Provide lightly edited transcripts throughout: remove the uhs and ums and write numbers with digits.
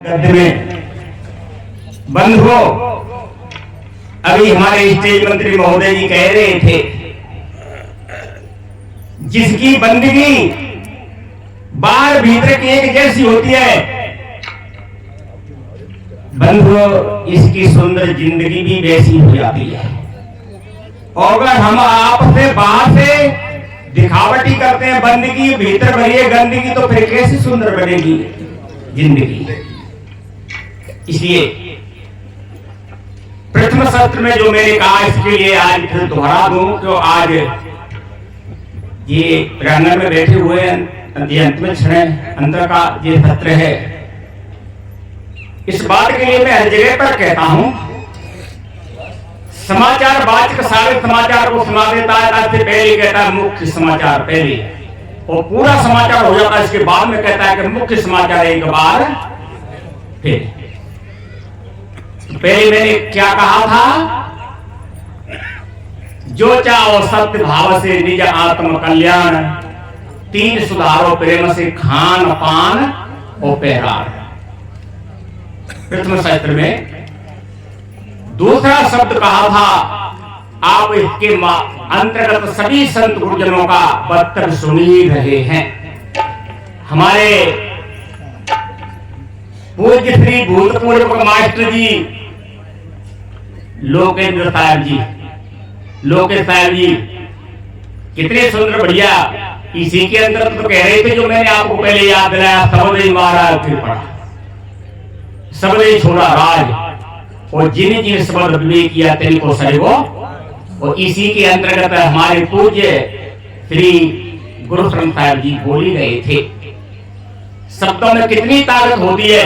गद्य में बंधुओं, अभी हमारे स्टेज मंत्री महोदय जी कह रहे थे, जिसकी बंदगी बाहर भीतर की एक जैसी होती है, बंधुओं इसकी सुंदर जिंदगी भी वैसी हो जाती है। और अगर हम आपस में बाहर से दिखावटी करते हैं बंदगी, भीतर भरी है गंदगी, तो फिर कैसी सुंदर बनेगी जिंदगी। इसलिए प्रथम सत्र में जो मैंने कहा, इसके लिए आज फिर दोहरा दूं कि आज ये प्रांगण में बैठे हुए ये अंतिम क्षण अंतर का ये सत्र है। इस बात के लिए मैं हर जगह पर कहता हूं, समाचार वाचक सारे समाचार को सुना देता है, आज से पहले कहता है मुख्य समाचार पहले, और पूरा समाचार हो जाता है, इसके बाद में कहता है कि मुख्य समाचार एक बार फिर। पहले मैंने क्या कहा था, जो चाहो सत्य भाव से निज आत्म कल्याण, तीन सुधारो प्रेम से खान पान और पहरार। प्रथम सत्र में दूसरा शब्द कहा था, आप इसके अंतर्गत सभी संत गुरुजनों का वक्तव्य सुन ही रहे हैं। हमारे पूज्य श्री भूतपूर्व मास्टर जी लोकेंद्र साहब जी कितने सुंदर बढ़िया, इसी के अंदर तो कह रहे थे जो मैंने आपको पहले याद दिलाया, सबने मारा फिर पड़ा, सबने छोड़ा राज, और जिन जिन शब्द विवेक किया तिनको सरिवो। और इसी के अंतर्गत हमारे पूज्य श्री गुरु शरण साहब जी बोल ही रहे थे, शब्दों में कितनी ताकत होती है,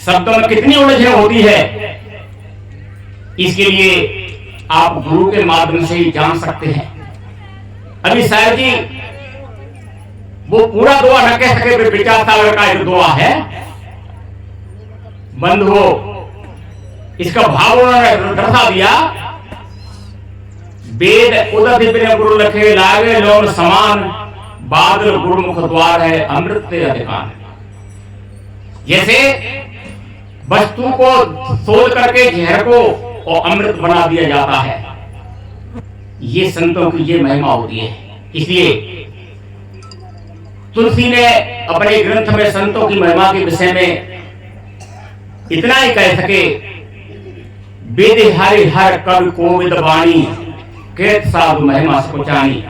शब्दों में कितनी उलझन होती है, इसके लिए आप गुरु के माध्यम से ही जान सकते हैं। अभी साहब जी वो पूरा दुआ न कह सके, 50 साल का एक दुआ है बंधुओं, इसका भाव उन्होंने दर्शा दिया। वेद उदति बिन गुरु लखे लागे लोन समान, बादल गुरुमुख द्वार है अमृत अधिकार। जैसे वस्तु को सोच करके जहर को और अमृत बना दिया जाता है, ये संतों की ये महिमा होती है। इसलिए तुलसी ने अपने ग्रंथ में संतों की महिमा के विषय में इतना ही कह सके, वेद हरि हर कवि कोविद वाणी, केत साधु महिमा सुचानी,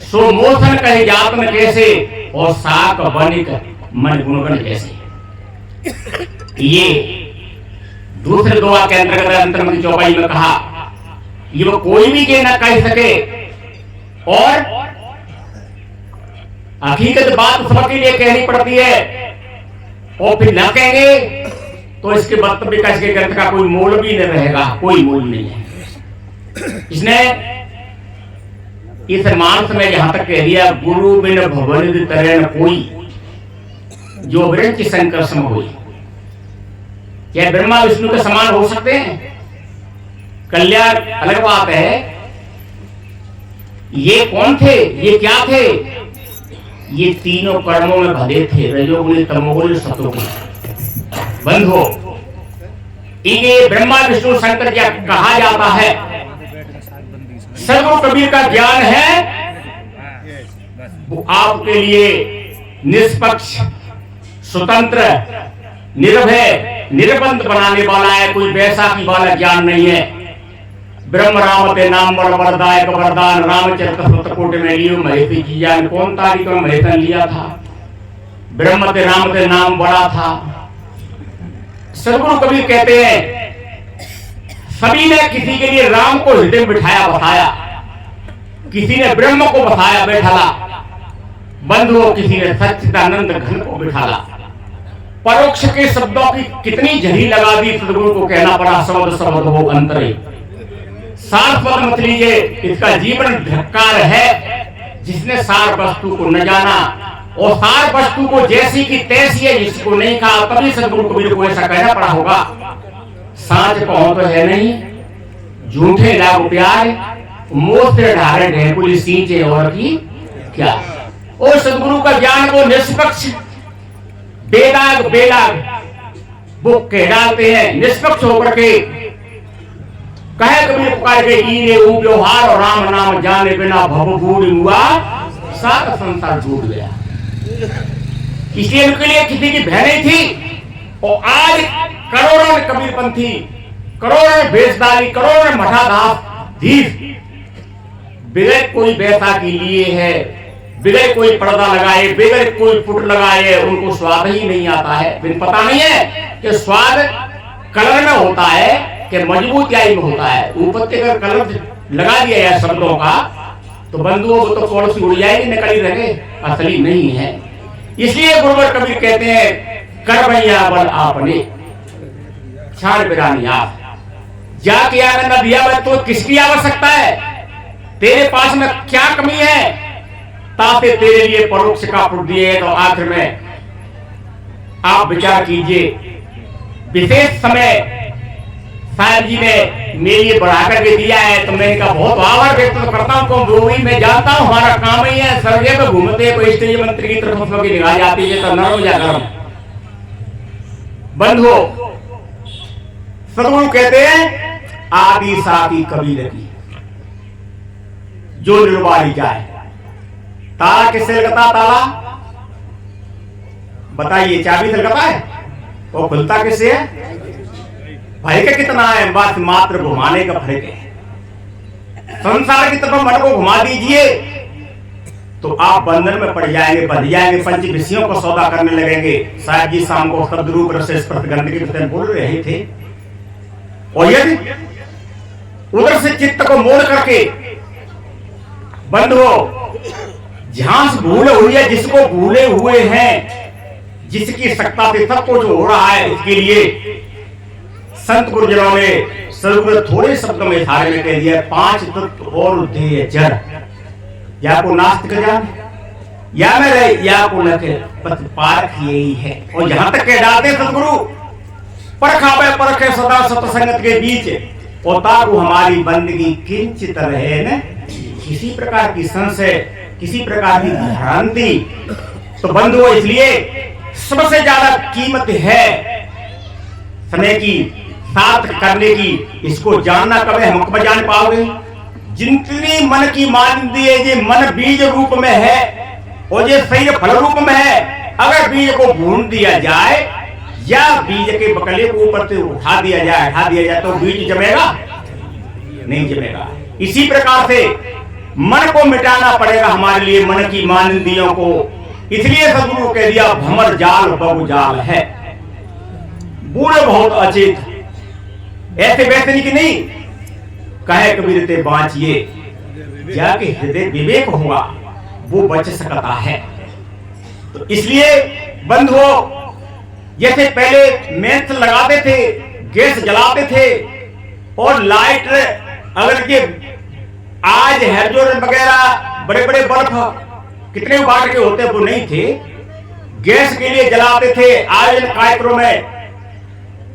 सो मोसन कहे जात में कैसे, और साक बनिक मन गुणगण कैसे। ये दूसरे दुआ के अंतर्गत अंतर की चौपाई में कहा, ये वो कोई भी ये न कह सके, और हकीकत बात सबके लिए कहनी पड़ती है, और फिर न कहेंगे तो इसके वक्तव्य का, इसके ग्रंथ का कोई मोल भी नहीं रहेगा, कोई मोल नहीं है। इसने इस मानस में यहां तक कह दिया, गुरु बिन भवन तरण कोई, जो वृक्ष शंकर सम होई। क्या ब्रह्मा विष्णु के समान हो सकते हैं? कल्याण अलग बात है। ये कौन थे, ये क्या थे? ये तीनों कर्मों में भले थे, रजोगुणी तमोगुणी सतोगुणी। बंधुओं, इन्हें ब्रह्मा विष्णु शंकर क्या कहा जाता है? सर्व कबीर का ज्ञान है वो आपके लिए निष्पक्ष, स्वतंत्र, निर्भय, निर्बंध बनाने वाला है, कोई वैसाखी वाला ज्ञान नहीं है। ब्रह्म राम ते नाम बड़ वरदायक वरदान, रामचरित सतकोट में लियो महेश जी जान। कौन तारीख में महेशन लिया था? ब्रह्म ते राम ते नाम बड़ा था। सदगुरु कबीर कहते हैं, सभी ने किसी के लिए राम को हृदय में बिठाया बताया, किसी ने ब्रह्म को बताया बैठाला, बंधुओं किसी ने सच्चिदानंद घन को बिठाला। परोक्ष के शब्दों की कितनी झरी लगा दी, सदगुरु को कहना पड़ा शब्द शब्द हो अंतरे। सार पद मत लीजिए, इसका जीवन धिक्कार है जिसने सार वस्तु को न जाना, और सार वस्तु को जैसी की तैसी है जिसको नहीं कहा, तभी सदगुरु कबीर को ऐसा कहना पड़ा होगा। सांच कहो तो है नहीं, झूठे लाभ प्यार, मोह से ढारे ढेकुली सींचे और की क्या। और सदगुरु का ज्ञान को निष्पक्ष बेदाग बेदाग वो कह डालते हैं निष्पक्ष होकर के। कहे कबीर पुकार के ईने ऊ व्यवहार और राम नाम जाने बिना भव बूढ़ हुआ सारा संसार झूठ गया। इसलिए उनके लिए किसी की भय नहीं थी। और आज करोड़ों कबीरपंथी, करोड़ों भेषधारी, करोड़ों मठाधीश बिगड़ कोई बैठा के लिए है, बिगड़ कोई पर्दा लगाए, बिगड़ कोई पुट लगाए, उनको स्वाद ही नहीं आता है। फिर पता नहीं है कि स्वाद कलर में होता है कि मजबूतियाई में होता है। ऊपर के अगर कलर लगा दिया है शब्दों का तो बंधुओं को तो कौन सी उड़ जाएगी, निकली रहे, असली नहीं है। इसलिए गुरुवर कबीर कहते हैं कर भैया बल आपने छाड़ बिरानी आप जाके आनंद दिया में तो किसकी आवश्यकता है? तेरे पास में क्या कमी है? ताते तेरे लिए परोक्ष का पुट दिए। तो आखिर में आप विचार कीजिए। विशेष समय साहब जी ने मेरे लिए बढ़ा करके दिया है तो मैं इनका बहुत आभार व्यक्त करता हूँ। वो भी मैं जानता हूँ हमारा काम ही है, सर्वे पे घूमते हैं, कोई स्टेज मंत्री की तरफ की निगाह जाती है तो नरम या गरम। बंधुओं, सदगुरु कहते हैं आदि साथी कबीर की जो निर्वाणी जाए। ताला किससे लगता? ताला बताइए, चाबी से लगता है और खुलता किससे है? फर्क कितना है? बस मात्र घुमाने का फर्क है। संसार की तरफ मन को घुमा दीजिए तो आप बंधन में पड़ जाएंगे, बंध जाएंगे, पंच विषयों को सौदा करने लगेंगे। साहब जी शाम को शब्द रूप रस स्पर्श के विषय बोल रहे थे। और यदि उधर से चित्त को मोड़ करके बंधुओं जहां से भूले हुई है, जिसको भूले हुए हैं, जिसकी सत्ता से सब कुछ हो रहा है, इसके लिए संत गुरुजनों ने सदगुरु थोड़े शब्द में थारे में कह दिया 5 तत्व और देह जड़ या को नास्तिक जान या में रहे या को न के पथ पारख यही है। और जहां तक कह डालते सदगुरु परखावे परखे सदा सत्संगत के बीच और ताकू हमारी बंदगी किंचित रहे न किसी प्रकार की संशय, किसी प्रकार की भ्रांति। तो बंधुओं, इसलिए सबसे ज्यादा कीमत है समय की साथ करने की। इसको जानना कब है, हम कब जान पाओगे? जितनी मन की मान दिए ये मन बीज रूप में है और ये सही फल रूप में है। अगर बीज को भून दिया जाए या बीज के बकले को ऊपर से उठा दिया जाए तो बीज जमेगा? नहीं जमेगा। इसी प्रकार से मन को मिटाना पड़ेगा हमारे लिए, मन की मानंदियों को। इसलिए सदगुरु कह दिया भमर जाल बहु जाल है, बूढ़े बहुत अचेत, ऐसे वैसे नहीं कि नहीं। कहे कबीर ते बाँचिए जाके हृदय विवेक होगा वो बच सकता है। तो इसलिए बंधुओं, जैसे पहले मेंस लगाते थे, गैस जलाते थे और लाइट अगर ये आज हेलोजन वगैरह बड़े बड़े बल्ब कितने वाट के होते वो नहीं थे, गैस के लिए जलाते थे। आज कार्यक्रम में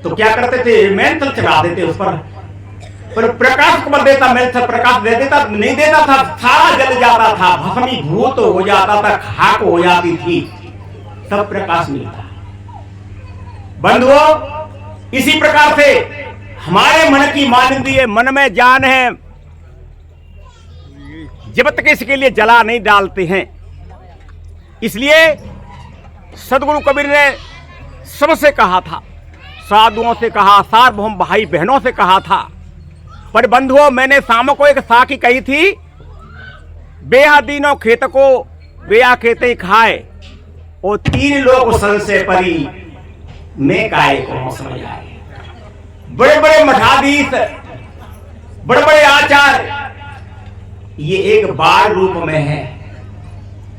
तो क्या करते थे? मेंथल चढ़ा देते उस पर प्रकाश कब देता? मेंथल प्रकाश दे देता? नहीं देता था, सारा जल जाता था, भस्मीभूत हो जाता था, खाक हो जाती थी, तब प्रकाश मिलता। बंधुओं, इसी प्रकार से हमारे मन की मानिंदी है, मन में जान है, जब तक इसके लिए जला नहीं डालते हैं। इसलिए सदगुरु कबीर ने सबसे कहा था, साधुओं से कहा, सार्वभौम भाई बहनों से कहा था। पर बंधुओं, मैंने शाम को एक साखी कही थी, बेहा दीनों खेत को बेया खेते खाए और 3 लोग संशय परी मैं काय को समझ आए। बड़े बड़े मठाधीश, बड़े बड़े आचार्य ये एक बार रूप में है।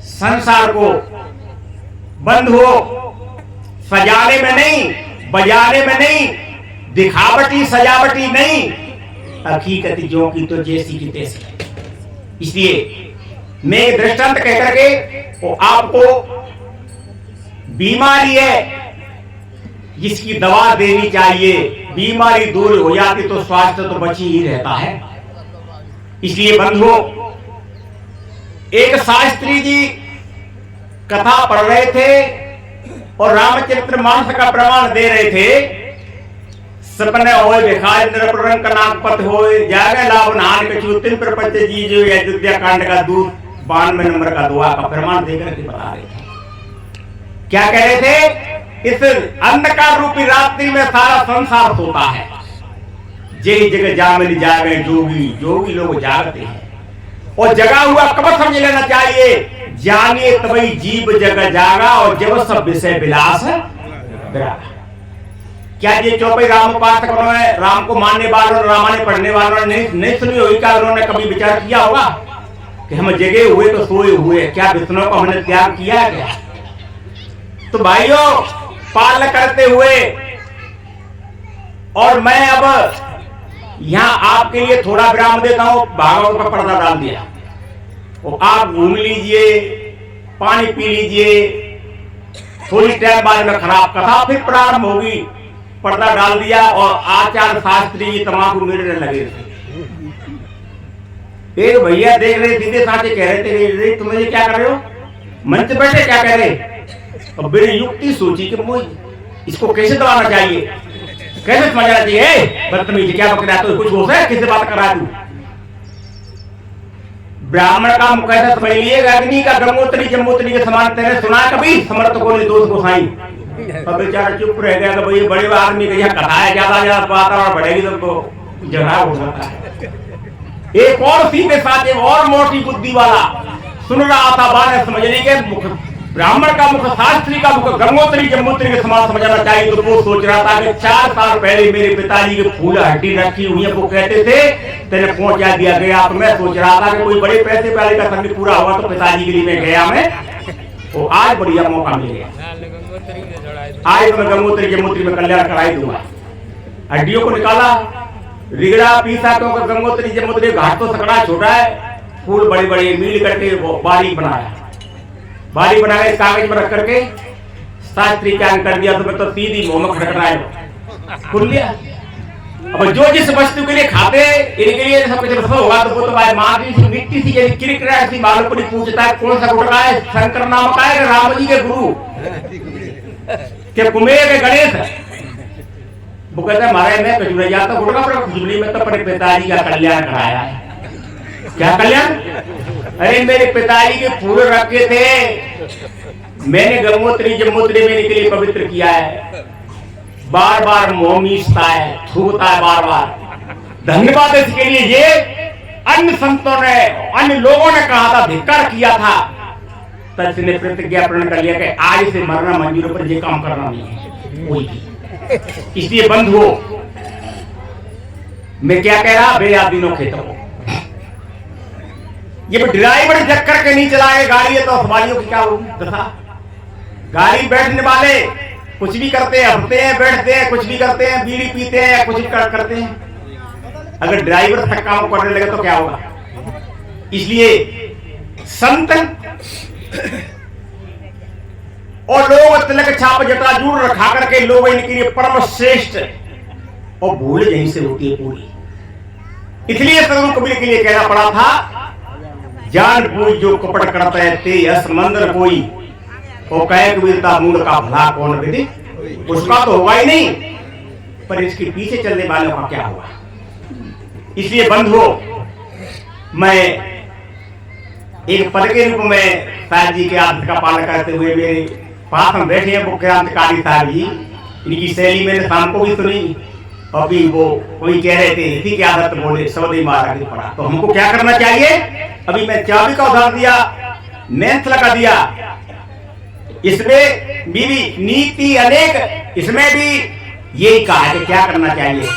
संसार को बंधुओं सजाने में नहीं, बजाने में नहीं, दिखावटी सजावटी नहीं, हकीकत जो की तो जैसी की तैसी। इसलिए मैं दृष्टांत कह करके वो आपको बीमारी है जिसकी दवा देनी चाहिए, बीमारी दूर हो जाती तो स्वास्थ्य तो बची ही रहता है। इसलिए बंधुओं, एक शास्त्री जी कथा पढ़ रहे थे और रामचरित्र मानस का प्रमाण दे रहे थे। सपने होए भिखारी नरपुरन का नागपत होए, जागे लाभ नान के चूतिन प्रपंच जी जो अयोध्या कांड का दूत 92 नंबर का दुआ का प्रमाण देकर के बता रहे थे। क्या कह रहे थे? इस अंधकार रूपी रात्रि में सारा संसार सोता है, जय जगह जामिन जागे जोगी, जोगी लोग जागते हैं। और जगा हुआ कब समझ लेना चाहिए, जानिए तभी जीव जग जागा और जब सब विषय विलास विरागा। क्या ये चौपाई राम उपासकों ने, राम को मानने वालों, रामायण पढ़ने वालों ने नहीं सुनी होगी? क्या उन्होंने कभी विचार किया होगा कि हम जगे हुए तो सोए हुए, क्या विष्णु को हमने त्याग किया है क्या? तो भाइयों, पालन करते हुए और मैं अब यहां आपके लिए थोड़ा विराम देता हूं। भागवत का पर्दा डाल दिया, और आप घूम लीजिए, पानी पी लीजिए, थोड़ी टाइम बाद में खराब कथा फिर प्रारंभ होगी। पर्दा डाल दिया और आचार्य शास्त्री तमाकू मिलने लगे थे। एक भैया देख रहे, सीधे साथे कह रहे थे, तुम ये क्या कर रहे हो? मंच बैठे क्या कह रहे? और मेरी युक्ति सोची कि मुझे इसको कैसे दबाना चाहिए, कैसे समझना चाहिए। बदतमीज क्या बक रहा है, तो कुछ हो है, किससे बात कर रहा है तू? ब्राह्मण का मुख ऐसा समझ लिएगा, अग्नि का गंगोत्री जम्मोत्री के समान। तेरे सुना कभी समर्थकों ने दोष गोसाई? अब बेचारा चुप रह गया कि भाई बड़े आदमी का यह कथा है, ज्यादा वातावरण बढ़ेगी तो झगड़ा हो सकता है। एक और सीधे साथे और मोटी बुद्धि वाला सुन रहा था, बात समझने के मुख ब्राह्मण का मुख, शास्त्री का मुख गंगोत्री जम्मोत्री के समान समझना चाहिए। तो वो सोच रहा था कि 4 साल पहले मेरे पिताजी के फूल हड्डी रखी हुई है, वो कहते थे तेने पहुंचा दिया गया। तो मैं सोच रहा था कि कोई बड़े पैसे वाले का संग पूरा हुआ तो पिताजी के लिए मैं गया, मैं तो आज बढ़िया मौका मिल गया। आज तो मैं गंगोत्री जम्मोत्री में कल्याण कराई दूंगा। हड्डियों को निकाला, रिगड़ा पीसा, क्योंकि गंगोत्री जम्मोत्री घाट तो सकड़ा छोटा है, फूल बड़े बड़े मील करके बारीक बनाया, बारीक बना के कागज में रख करके शास्त्री ज्ञान कर दिया। तो मैं तो सीधी मुंह में खटखटाया खुल लिया। अब जो जिस वस्तु के लिए खाते इनके लिए सब कुछ रसों होगा, तो वो तो भाई माटी सी मिट्टी सी जैसी किरक रहा है, बालों को नहीं पूछता है कौन सा गुटका है, शंकर नाम का है, राम जी के गुरु के कुमेर के गणेश। वो कहता है महाराज मैं कचूरा जाता गुटका पर खुजली में तो अपने पिताजी का कल्याण कराया है। क्या कल्याण? अरे मेरे पिताजी के फूल रखे थे, मैंने गंगोत्री जम्मोत्री में इनके लिए पवित्र किया है। बार बार मुंह मीचता है, थूकता है बार बार। धन्यवाद इसके लिए। ये अन्य संतों ने, अन्य लोगों ने कहा था, धिक्कार किया था, तब से ने प्रतिज्ञा प्रण कर लिया कि आज से मरना मंजूर, पर ये काम करना नहीं है कोई भी। इसलिए बंद हो। मैं क्या कह रहा, बेयाद दिनों खेतों को ये ड्राइवर जग करके नहीं चलाए गाड़ी है, तो सवारियों की क्या होगी दशा? गाड़ी बैठने वाले कुछ भी करते हैं, हंसते हैं, बैठते हैं, कुछ भी करते हैं, बीड़ी पीते हैं, कुछ भी करते हैं। अगर ड्राइवर तक काम करने लगे तो क्या होगा? इसलिए संत और लोग तिलक छाप जटाजूर रखा करके लोग इनके लिए परम श्रेष्ठ और भूल यहीं से होती है पूरी। इसलिए सदगुरु कबीर के लिए कहना पड़ा था, जान कोई जो कपट करता है ते यस मंदर कोई, वो कहे कबीरता मूल का भला कौन विधि। उसका तो होगा ही नहीं, पर इसके पीछे चलने वालों का क्या होगा? इसलिए बंद हो। मैं एक पद के रूप में साहब जी के आदेश का पालन करते हुए मेरे पास हम बैठे हैं मुख्यमंत्री साहब जी, इनकी शैली मैंने शाम को भी सुनी। अभी वो कोई कह रहे थे इसी की आदत बोले सौदे मारा के पड़ा, तो हमको क्या करना चाहिए? अभी मैं चाबी का उदाहरण दिया, मेंथ लगा दिया, इसमें भी नीति अनेक, इसमें भी यही कहा है कि क्या करना चाहिए।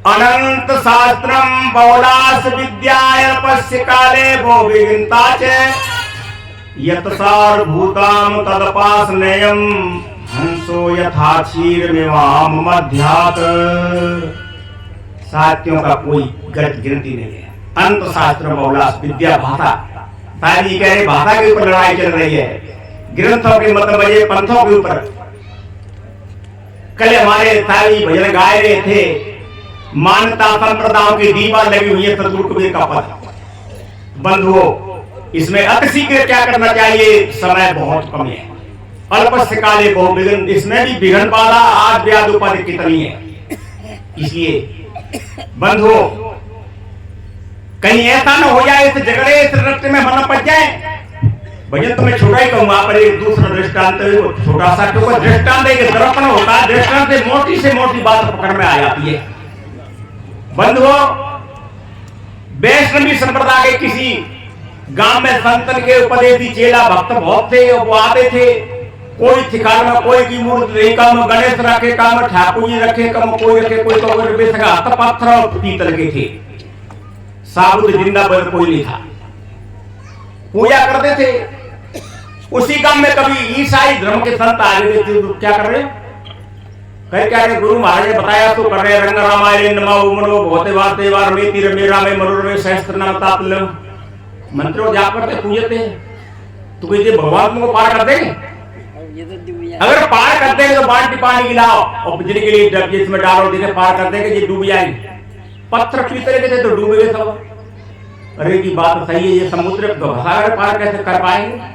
अनंत शास्त्रम बहुलास विद्याय पश्य काले वो विगिंता च यतसार भूताम तदपास नयम हंसो यथा क्षीर मेवाम मध्यात। साथियों का कोई गिनती नहीं है। अंत शास्त्र बहुलास विद्या भाषा, साहब जी कह रहे भाषा के ऊपर लड़ाई चल रही है, ग्रंथों के मतलब ये पंथों के ऊपर। कल हमारे साहब जी भजन गाए रहे थे, मान्यता संप्रदायों की दीवार लगी हुई है सदगुरु कबीर का पद। बंधुओं, इसमें अति शीघ्र क्या करना चाहिए? समय बहुत कम है, अल्पस्य काले बहु विघ्न, इसमें भी विघ्न वाला आज व्याध उपाधि कितनी है। इसलिए बंधुओं, कहीं ऐसा न हो जाए इस झगड़े इस रट्टे में मन पड़ जाए। भजन तो मैं छोटा ही कहूंगा, पर एक दूसरा दृष्टांत छोटा सा, क्योंकि दृष्टांत एक दर्पण होता है, दृष्टांत से मोटी बात पकड़ में आ जाती है। बंधुओं, वैष्णवी संप्रदाय के किसी गांव में संतन के उपदेशी चेला भक्त बहुत थे। वो आते थे, कोई थिकार में कोई की मूर्ति कम, गणेश रखे कम, ठाकुर जी रखे कम, कोई रखे कोई तो हाथ पत्थर और पीतल के थे, साबुत जिंदा बल कोई नहीं था। पूजा करते थे। उसी गांव में कभी ईसाई धर्म के संत आ गए थे। क्या कर रहे, कह क्या रहे, गुरु महाराज ने बताया तो कर रहे, रंग रामायण नमा मनो भोते वाते वार में तीर मेरा में मनोरमे सहस्त्र नाम तापल मंत्रों जाप करते पूजते। तो कोई भगवान तुमको पार कर देंगे? अगर पार कर देंगे तो बाल्टी पानी गिलाओ और बिजली के लिए डब जिसमें डालो, जिसे पार कर देंगे ये डूब जाएंगे। पत्थर पीतल के थे तो डूब गए सब। अरे की बात सही है, ये समुद्र भसाकर पार कैसे कर पाएंगे?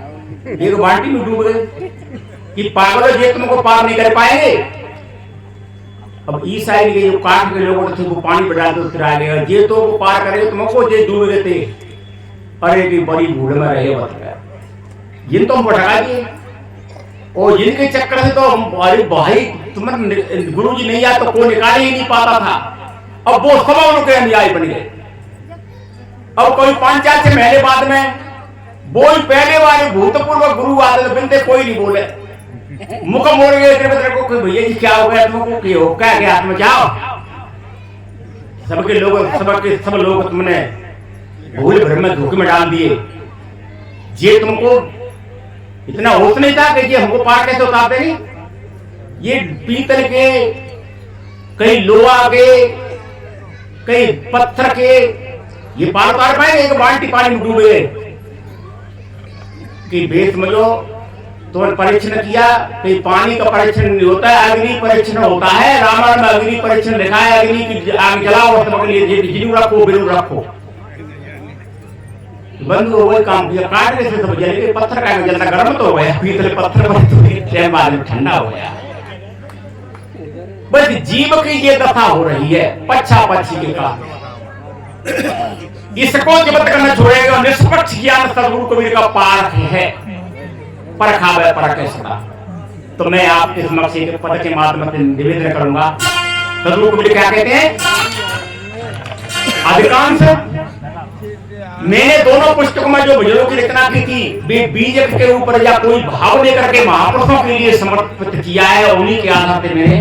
एक बाल्टी में डूब गए कि पागल ये तुमको पार नहीं कर पाएंगे। अब ईसाई के जो काट के लोग थे वो पानी बढ़ा दो फिर आ गए, ये तो वो पार करे तुमको ये डूब गए थे। अरे की बड़ी भूल में रहे बता, जिन तो हम भटका दिए और जिनके चक्कर से तो अरे भाई तुम्हारे गुरु जी नहीं आया तो कोई निकाल ही नहीं पाता था। अब वो सब उनके अनुयायी बन गए। अब कोई 5-4 महीने बाद में वो पहले वाले भूतपूर्व गुरु आदि बिनते कोई नहीं बोले, मुख मोड़ गए को, भैया जी क्या हो गया तुमको, क्या हो क्या हाथ में जाओ। सबके लोग सब लोग तुमने भूल भर में धोखे में डाल दिए। ये तुमको इतना होश नहीं था कि ये हमको पार कैसे उतार देंगे। ये पीतल के, कई लोहा के, कई पत्थर के, ये पार उतार पाएंगे? एक बाल्टी पानी में डूबे कि भेद समझो तो परीक्षण किया। कि पानी का परीक्षण नहीं होता है, अग्नि परीक्षण होता है। रामायण में अग्नि परीक्षण लिखा है, अग्नि की आग जलाओ जिनु रखो बिनु रखो। बंधु वही काम किया, काटने से सब जले। पत्थर का जलना गर्म तो हो गया, पीतल पत्थर पर बाद में ठंडा हो गया। बस जीव की ये दशा हो रही है पच्छा पच्छी के काम। इसको जब तक न छोड़ेगा, निष्पक्ष ज्ञान सदगुरु कबीर का पार है, परखा व परख सदा। तो मैं आपके समक्ष एक पद के माध्यम से निवेदन करूंगा। सदगुरु कबीर क्या कहते हैं? अधिकांश मैंने दोनों पुस्तकों में जो भजनों की रचना की थी वे बीज के ऊपर या कोई भाव लेकर के महापुरुषों के लिए समर्पित किया है। उन्हीं के आधार पे मैंने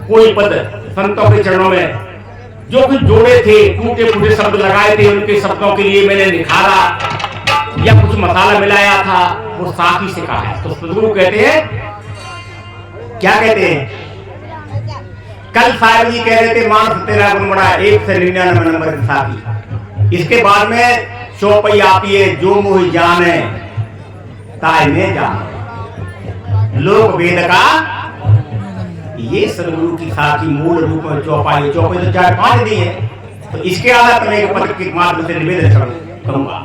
कोई पद संतों के चरणों में जो कुछ जोड़े थे, टूटे फूटे शब्द लगाए थे, उनके शब्दों के लिए मैंने निखारा या कुछ मसाला मिलाया था, वो साथी से कहा है। तो सदगुरु कहते हैं, क्या कहते हैं? कल साहब जी कह रहे थे मानस तेरा गुणमड़ा 1 से 99 नंबर के साथी। इसके बाद में चौपाई आती है, जो मोहि जाने ताय में जाने। लोक वेद का ये सदगुरु की साथी मूल रूप में चौपाई तो 4-5 दी है। तो इसके आधार पर एक पद के माध्यम से निवेदन करूंगा।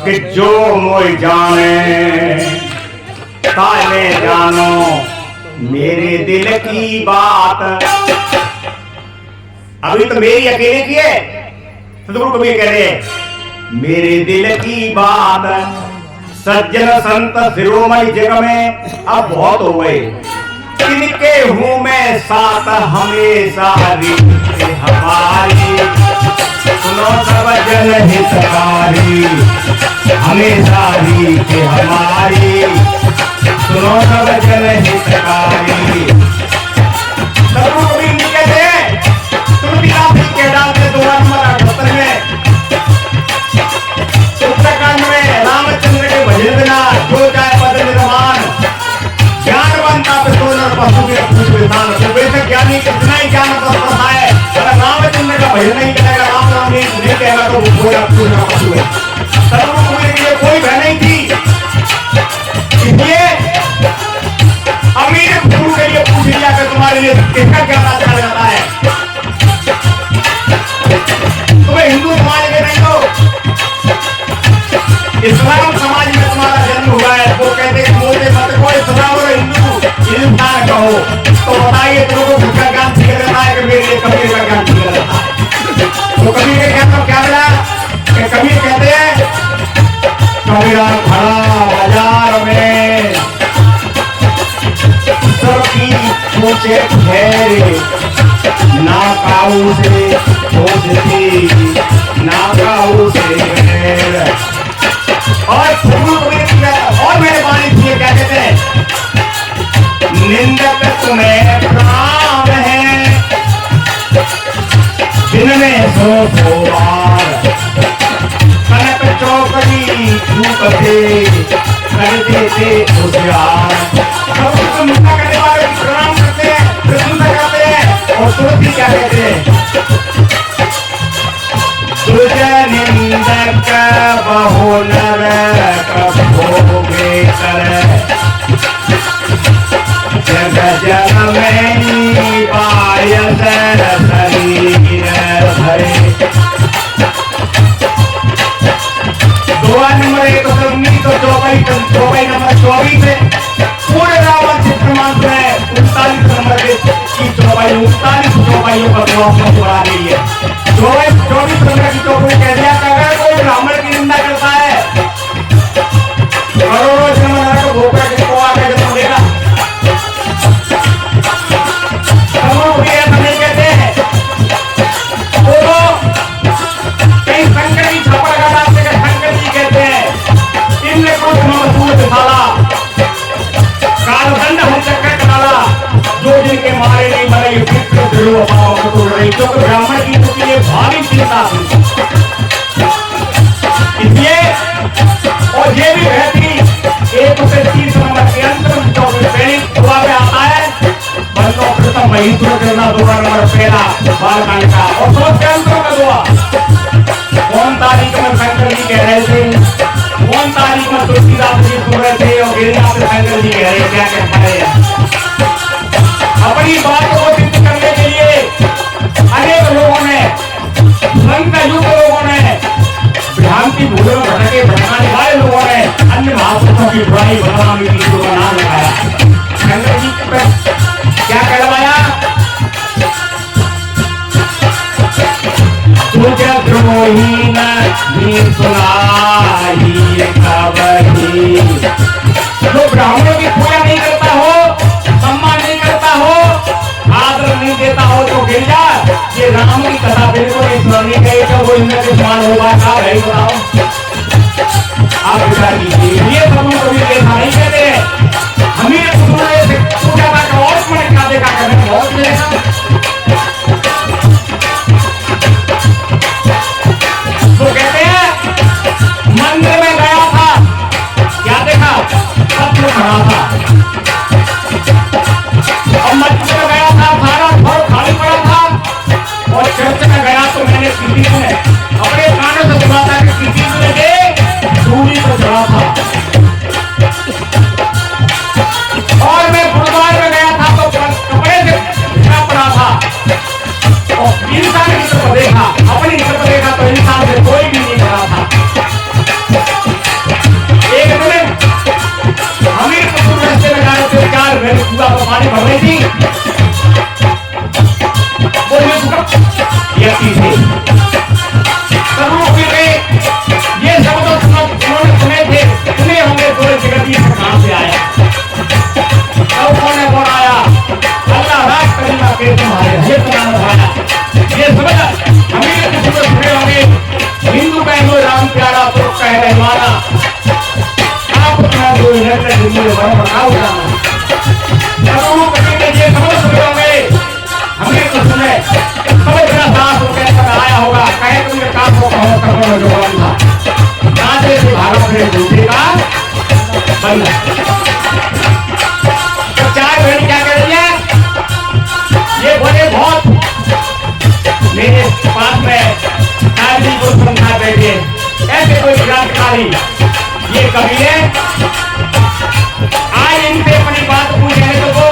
कि जो मोहि जाने ताय में जानो, मेरे दिल की बात। अभी तो मेरी अकेले की है। सदगुरु कबीर कह रहे हैं, मेरे दिल की बात सज्जन संत शिरोमणि जग में अब बहुत हो गए। इनके हूं मैं साथ हमेशा हमारी, सुनो सब जन हितकारी, हमेशा ही के हमारी, सुनो सब जन हितकारी। सदगुरु कबीर कहते हैं, तुम के डालते 2 नंबर 78 में उत्तराखंड में रामचंद्र के भजन बिना जो जाए पद निर्माण, ज्ञानवंता पे सोनर पशु के पूछ विधान। तो वैसे ज्ञानी कितना ही ज्ञान प्रथा है, अगर रामचंद्र का भजन नहीं करेगा, राम नाम नहीं कहेगा तो वो पूरा पूरा पशु है। सदगुरु कबीर के लिए कोई भय नहीं थी। इसलिए अमीर गुरु के लिए पूछ लिया कि तुम्हारे लिए किसका क्या अच्छा लगता है। इस्लाम समाज में तुम्हारा जन्म हुआ है, वो कहते हैं मुझे मत कोई इस्लाम और हिंदू इंसान कहो, तो बताइए तुमको किसका ज्ञान ठीक रहता है कि मेरे लिए कबीर का ज्ञान ठीक रहता है। तो कबीर के ज्ञान में क्या मिला कि कबीर कहते हैं कबीरा खड़ा बाजार में सबकी पूछे ठहरे, ना काऊ से पूछती ना काऊ से। और मेरे वाणी थी क्या कहते हैं, निंदक तुम्हें प्रणाम है, दिन में सो बार कनक चौकड़ी धूपते कर देते होशियार। सब कुछ निंदा करने वाले प्रणाम करते हैं, प्रशंसा करते हैं, और तुरंत ही क्या कहते हैं, तुझ निंदक बहु नरक भोगे कर, जग जग में पायस शरीर भरे। दुआ नंबर 119 तो चौपाई नंबर 24 है पूरे रावण चित्रमांस में 39 नंबर की चौपाई 39 चौपाइयों का दुआ बना रही है। 24 नंबर की चौपाई कह दिया कि अगर कोई ब्राह्मण की निंदा करता है करोड़ों जन्म को भोगा किसको आगे जन्म देगा, नहीं कहते हैं वो कहीं शंकर जी छापड़ का नाम से शंकर जी कहते हैं इनने को मसूद डाला कालदंड हम चक्कर डाला, जो जिनके मारे नहीं मरे पितृ ध्रुव भाव को तोड़ रही, क्योंकि ब्राह्मण की उनके लिए भारी चिंता थी। इसलिए और ये भी रहती 1 से 30 नंबर के अंतर दुआ में आता है बंदों प्रथम महीश्वर करना दुआ नंबर पहला बालकांड का, और सोच के अंतरों का दुआ 1 तारीख में शंकर जी कह रहे थे, 1 तारीख में तुलसीदास जी सुन रहे थे और गिरिनाथ शंकर जी कह रहे क्या कहता है। अपनी बात को सिद्ध करने के लिए अनेक लोगों ने संत युग लोगों ने भ्रांति भूलों में भटके भटकाने वाले लोगों ने अन्य महापुरुषों की बुराई बदनामी की नाम लगाया। शंकर जी पर क्या कहलवाया, तुझे द्रोही नहीं सुनाई कबही। जो ब्राह्मणों की पूजा नहीं करता हो, सम्मान नहीं करता हो, आदर नहीं देता हो तो गिर जा। ये राम की कथा बिल्कुल नहीं सुनानी चाहिए, तो वो इनमें से समान होगा क्या भाई बताओ आप विचार कीजिए। ये सब लोग कभी देखा नहीं कहते हैं हमें पूजा का और मैंने क्या देखा करने बहुत देखा। तो कहते हैं मंदिर में गया था, क्या देखा सब खड़ा था, और मस्जिद में गया था सारा घर खाली पड़ा था, और चर्च में गया तो मैंने किसी ने अपने कानों से सुना था कि किसी ने दूरी पर चढ़ा था, और मैं गुरुद्वारे में गया था तो कपड़े से ढका पड़ा था, और इंसान की तरफ देखा, अपनी तरफ देखा तो इंसान से कोई भी नहीं खड़ा था। एक दिन हमीर कपूर रास्ते में जा रहे थे, 4 भैंस पूरा पानी भर रही थी, ये चीज थी ये शब्द उन्होंने सुने थे, सुने होंगे थोड़े जगत ये कहां से आया, अब कौन आया, अल्लाह रात करीमा के तुम्हारे ये नाम आया, ये समझ हमीर कपूर सुने होंगे। हिंदू का हिंदू राम प्यारा तो कह रहे वाला आप अपना जो निर्णय जिंदगी बड़ा बनाओ जाना, ये समझ सुने होंगे हमीर को सुने समझ मेरा साथ हो कैसा आया होगा, कहे तुमने काम को कहो करने जो था नाचे से भारत में दूसरे का बंद। तो 4 बहन क्या कर रही है, ये बोले बहुत मेरे पास में ताजी को समझा बैठे ऐसे कोई क्रांतिकारी ये कवि है, आज इनसे अपनी बात पूछने तो वो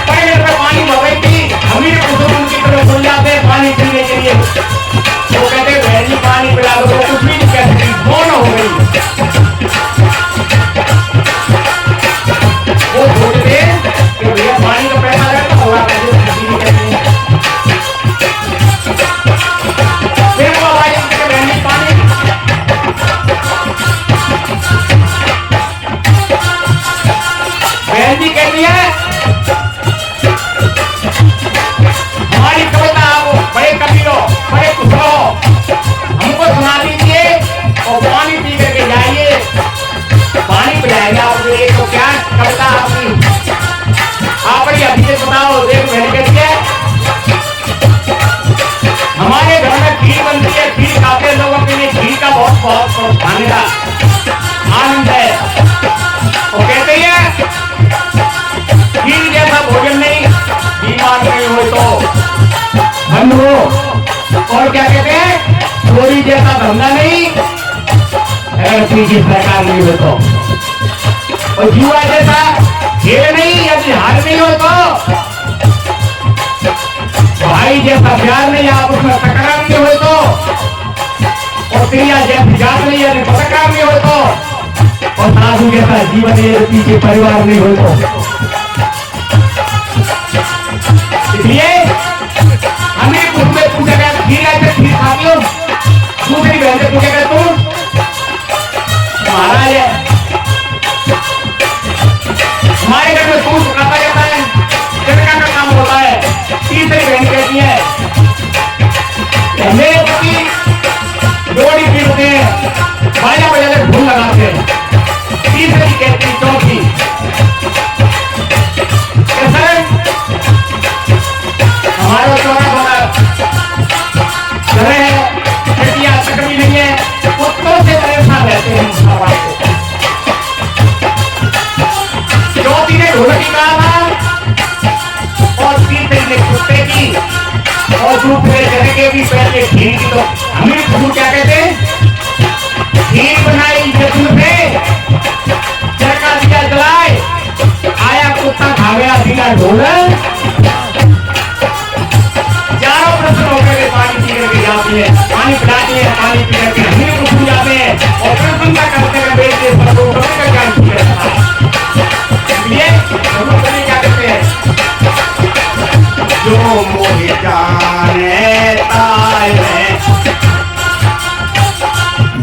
पहले पे पानी भर थी, हमीर उनकी तरफ सुन जाते पानी पीने के लिए, वो कहते बहन जी पानी पिला दो, कुछ भी नहीं कहते। क्या कहते हैं, चोरी जैसा धंधा नहीं अगर पीछे सरकार नहीं हो तो, और जुआ जैसा खेल नहीं यदि हार नहीं हो तो, भाई जैसा प्यार नहीं आप उसमें तकरार नहीं हो तो, और क्रिया जैसी जात नहीं यदि पत्रकार नहीं हो तो, और साधु जैसा जीवन यदि पीछे परिवार नहीं हो तो। इसलिए हमें पूछा गया खीर आए खीर खा लो, दूसरी बहन से पूछा गया तू महाराज है हमारे घर में दूध खाता जाता है, चटका का काम होता है। तीसरी बहन कहती है मेरे पति डोरी पीटते हैं, बाजा बजाते ढोल लगाते हैं। तीसरी कहती चौथी हमारा चौरा बना घर है, खटिया सकमी नहीं है, कुत्तों से परेशान रहते हैं। चौथी ने ढोलकी कहा था और तीसरी ने कुत्ते की, और दूसरे जगह भी पहले खीर की। तो हमें गुरु क्या कहते हैं, खीर बनाई जश्न से, चरखा दिया जलाए, आया कुत्ता खा गया दिया ढोल। चारों प्रश्न होकर के पानी पी करके जाती है, पानी पिलाती है, पानी पी करके हमें कुछ जाते हैं और प्रसन्नता करते हैं बेटे सबको का ज्ञान किया जाता है। इसलिए क्या कहते हैं, जो मोहि जाने ताए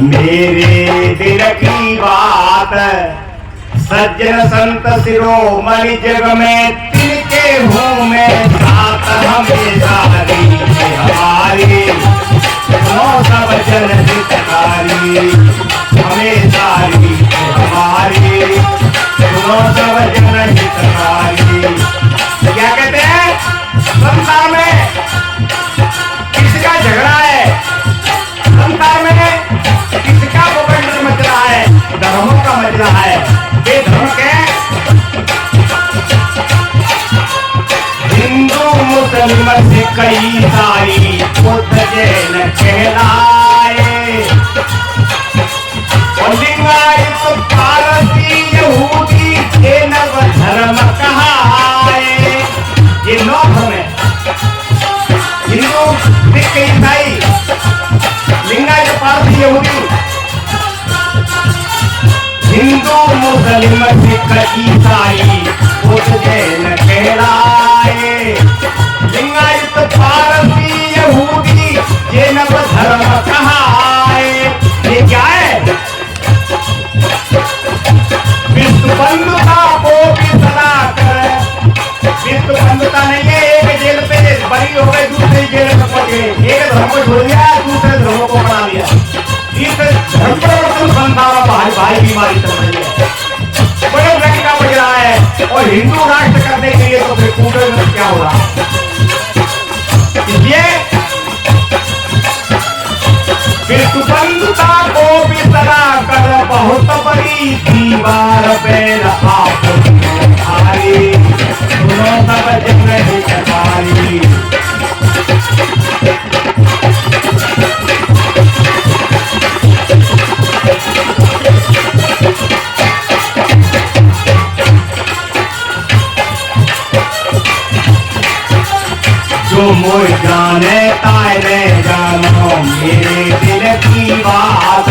मेरे दिल की बात, सज्जन संत शिरोमणि जग में तिनके हूँ मैं साथ, हमेशा हमारी सुनो सब जन हितकारी, हमेशा हमारी सुनो सब जन हितकारी। क्या कहते हैं, संसार में किसका झगड़ा है, संसार में किसका गोबंडन मच रहा है, धर्मों का मच रहा है। ये धर्म के हिंदू मुसलमान से कई सारी बुद्ध जैन कहलाए, और लिंगायत पारसी यहूदी ये नव धर्म कहाए। ये नौ धर्म है, हिंदू सिख ईसाई लिंगायत पारसी यहूदी, हिंदू मुसलमान सिख ईसाई बुद्ध जैन कहलाए, लिंगायत पारसी यहूदी ये नव धर्म कहाए। ये क्या है, विश्व बंधुता को भी सदा कर, विश्व बंधुता नहीं है, एक जेल पे बरी हो गए, दूसरी जेल में पहुंच गए, एक धर्म को छोड़ दिया दूसरे धर्मों को बना लिया। इस धर्म परिवर्तन संसार भाई बीमारी चल रही है, बड़े रंग का बज रहा है, और हिंदू राष्ट्र करने के लिए तो फिर कूटन में क्या हो रहा है। इसलिए विश्व बंधुता को भी सदा कर, बहुत बड़ी दीवार पैर आप भारी, सुनो सब जन हितकारी। जो मोर जाने तारे जानो मेरे दिल की बात,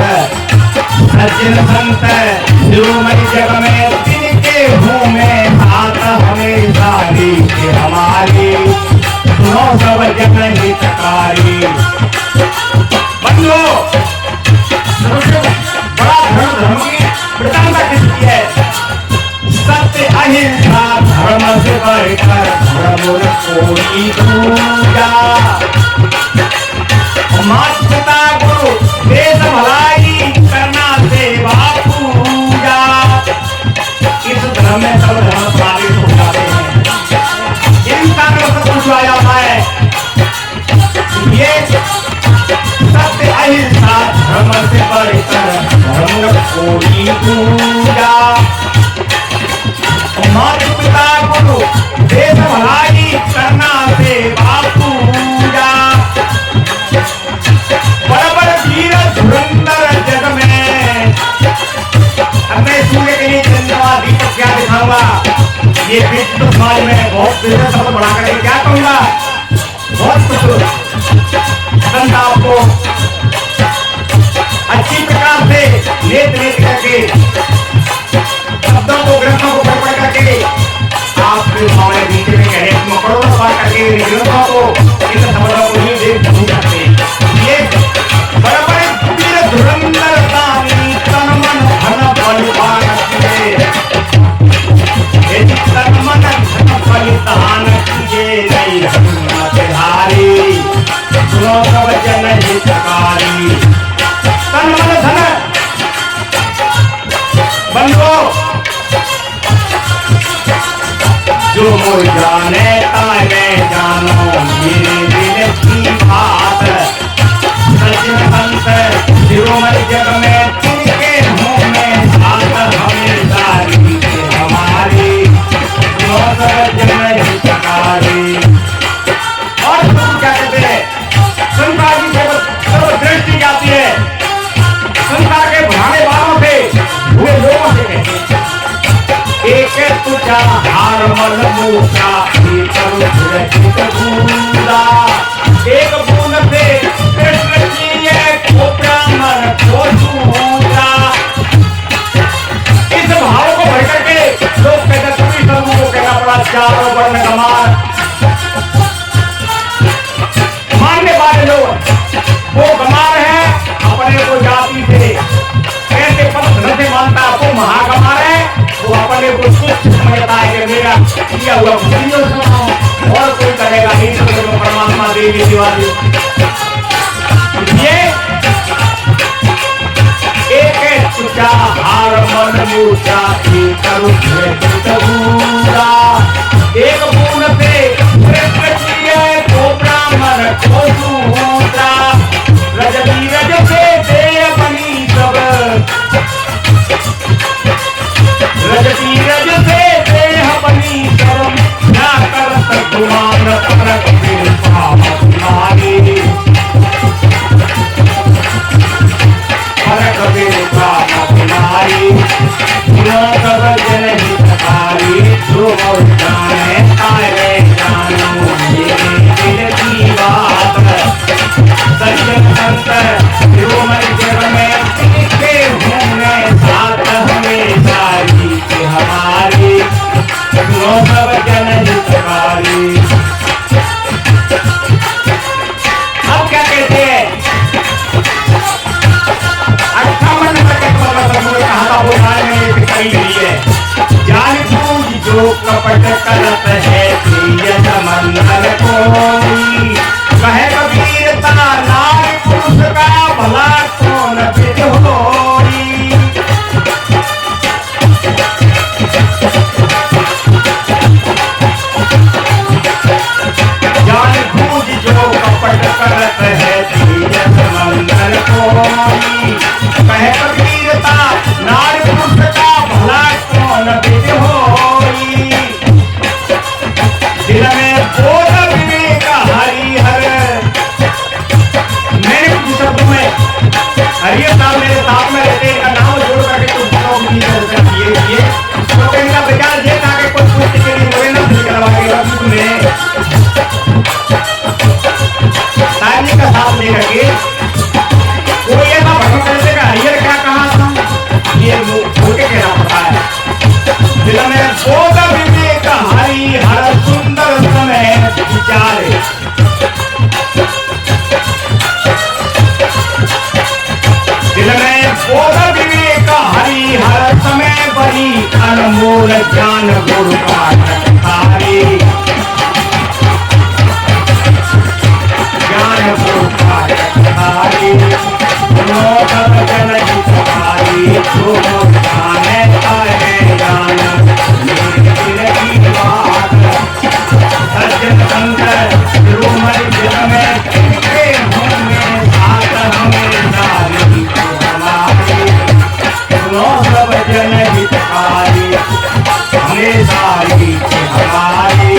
सज्जन संत शिरोमणि जग में तिनके हूँ मैं साथ, हमेशा रीति हमारी सुनो सब जन हितकारी। बंधुओं, सबसे बड़ा धर्म की प्रधानता किसकी है, सत्य अहिंसा धर्म से बढ़कर धर्म कोई दूजा, माता गुरु देश भलाई करना सेवा पूजा। इस धर्म में सब धर्म समावेश हो जाते हैं, इंसान तो इसे शब्द बढ़ा करके क्या कहूंगा, बहुत कुछ संत आपको अच्छी प्रकार से लेत करके शब्दों को, ग्रंथों को पढ़ करके आपके हमारे बीच में कह रहे हैं, करोड़ों बार करके ग्रंथों को, इन शब्दों को ही देख नहीं सकते। ये बड़े बड़े धुरंधर दानी तन मन धन बलिदान किए, तन मन धन बलिदान किए, नहीं हिम्मत हारी, सुनो सब जन हितकारी। तन मन धन बंधो जो मोर जाने ताने जानो, मेरे दिल की बात सचिन संत शिरोमणि जग में तिनके मुंह में साथ हमेशा रीत हमारी, जन हितकारी। और तुम क्या कहते हैं, संसार की सर्वदृष्टि जाती है, संसार के बढ़ाने वालों से, हुए लोगों से कहते हैं, एक तुझा हार मन मूसा, एक बूंद से कृष्ण किए खोपड़ा मन को छूटा। इस भाव को भर करके लोग कहते, सभी धर्मों को कहना पड़ा चारों वर्ण गमार। मानने वाले लोग वो गमार है, अपने को जाति से कैसे पद से मानता, वो महागमार है, वो अपने को कुछ समझता है कि मेरा किया हुआ और कोई करेगा नहीं, तो परमात्मा देवी दिवाली। ये एक तुझा हार मन मूर्छा, एक बूंद से कृष्ण किए खोपड़ा मन को छूटा। रजनी रज से दे बनी सब, रजती रज से देह बनी शर्म, क्या कर सकुमान परक कृपा तुम्हारी, परक कृपा तुम्हारी, सब जन हितकारी। जो और जाने तारे जानो, मेरे दिल की बात सज्जन संत शिरोमणि जग में तिनके होंगे साथ हमेशा रीत हमारी, सुनो सब जन हितकारी। अब क्या कहते हैं, 58 नंबर के कहा था वो में कही हुई है, जान बूझ जो कपट करत है प्रिय मंगल कोई, कहे कबीरता नारी पुरुष का भला कौन विधि होई। जान बूझ जो कपट करत है प्रिय मंगल कोई, कहे कबीरता नारी पुरुष का भला कौन विधि होई। दिल में बोध विवेक हरिहर, मैंने कुछ शब्दों में हरिहर साहब मेरे साथ में रहते हैं, नाम जोड़ करके कुछ किए, तो इनका विचार ये था कि कुछ पुष्टि के लिए मुझे न करवाएगा, साहब का साथ ले करके कोई ऐसा भ्रम कर देगा हरिहर क्या कहा था, ये उनके कहना पड़ता है। दिल में बोध विवेक हरिहर सुंदर समय विचारे, दिल में बोध विवेक हरिहर समय बड़ी अनमोल ज्ञान गुरु पाठारी, ज्ञान गुरु पाठारी, सब जन हितकारी। जो जाने तारे जान, मेरे दिल की बात सज्जन संत शिरोमणि जग में तिनके होंगे साथ हमेशा रीत हमारी, सुनो सब जन हितकारी, हमेशा रीत हमारी,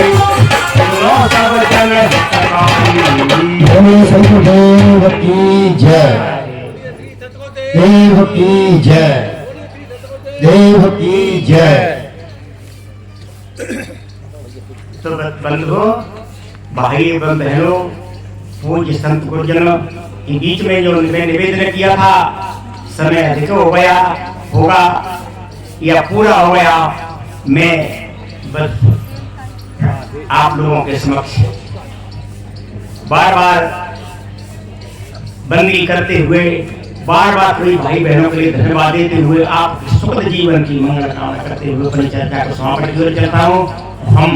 सुनो सब जन हितकारी। देव की जय, देव की जय, देव की जय। तो बंधुओं, भाई एवं बहनों, पूज्य संत गुरुजन के बीच में जो उन्होंने निवेदन किया था, समय अधिक हो गया होगा या पूरा हो गया, मैं बस आप लोगों के समक्ष बार बार बंदगी करते हुए, बार बार कोई भाई बहनों के लिए धन्यवाद देते हुए, आप सुखद जीवन की मंगल कामना करते हुए अपनी चर्चा को समापन की ओर चलता हूँ। हम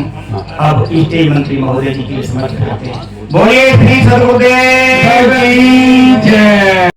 अब स्टेज मंत्री महोदय जी के लिए समर्पित करते हैं। बोलिए श्री सद्गुरुदेव की जय।